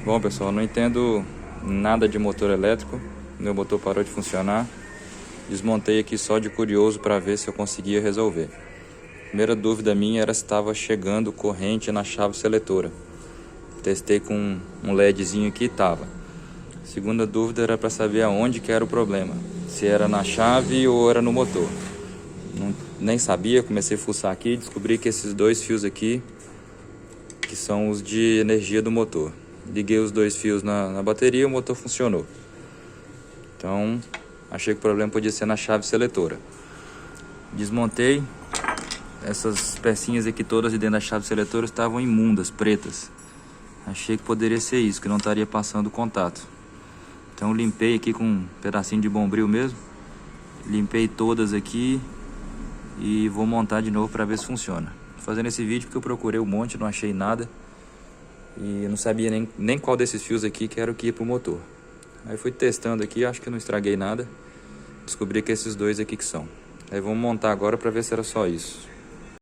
Bom, pessoal, não entendo nada de motor elétrico. Meu motor parou de funcionar. Desmontei aqui só de curioso para ver se eu conseguia resolver. Primeira dúvida minha era se estava chegando corrente na chave seletora. Testei com um LEDzinho aqui e estava. Segunda dúvida era para saber aonde que era o problema. Se era na chave ou era no motor. Nem sabia, comecei a fuçar aqui e descobri que esses dois fios aqui que são os de energia do motor. Liguei os dois fios na bateria e o motor funcionou. Então, achei que o problema podia ser na chave seletora. Desmontei. Essas pecinhas aqui todas de dentro da chave seletora estavam imundas, pretas. Achei que poderia ser isso, que não estaria passando contato. Então limpei aqui com um pedacinho de bombril mesmo. Limpei todas aqui e vou montar de novo para ver se funciona. Tô fazendo esse vídeo porque eu procurei um monte, não achei nada. E eu não sabia nem qual desses fios aqui que era o que ia pro motor. Aí fui testando aqui, acho que eu não estraguei nada. Descobri que esses dois aqui que são. Aí vamos montar agora para ver se era só isso.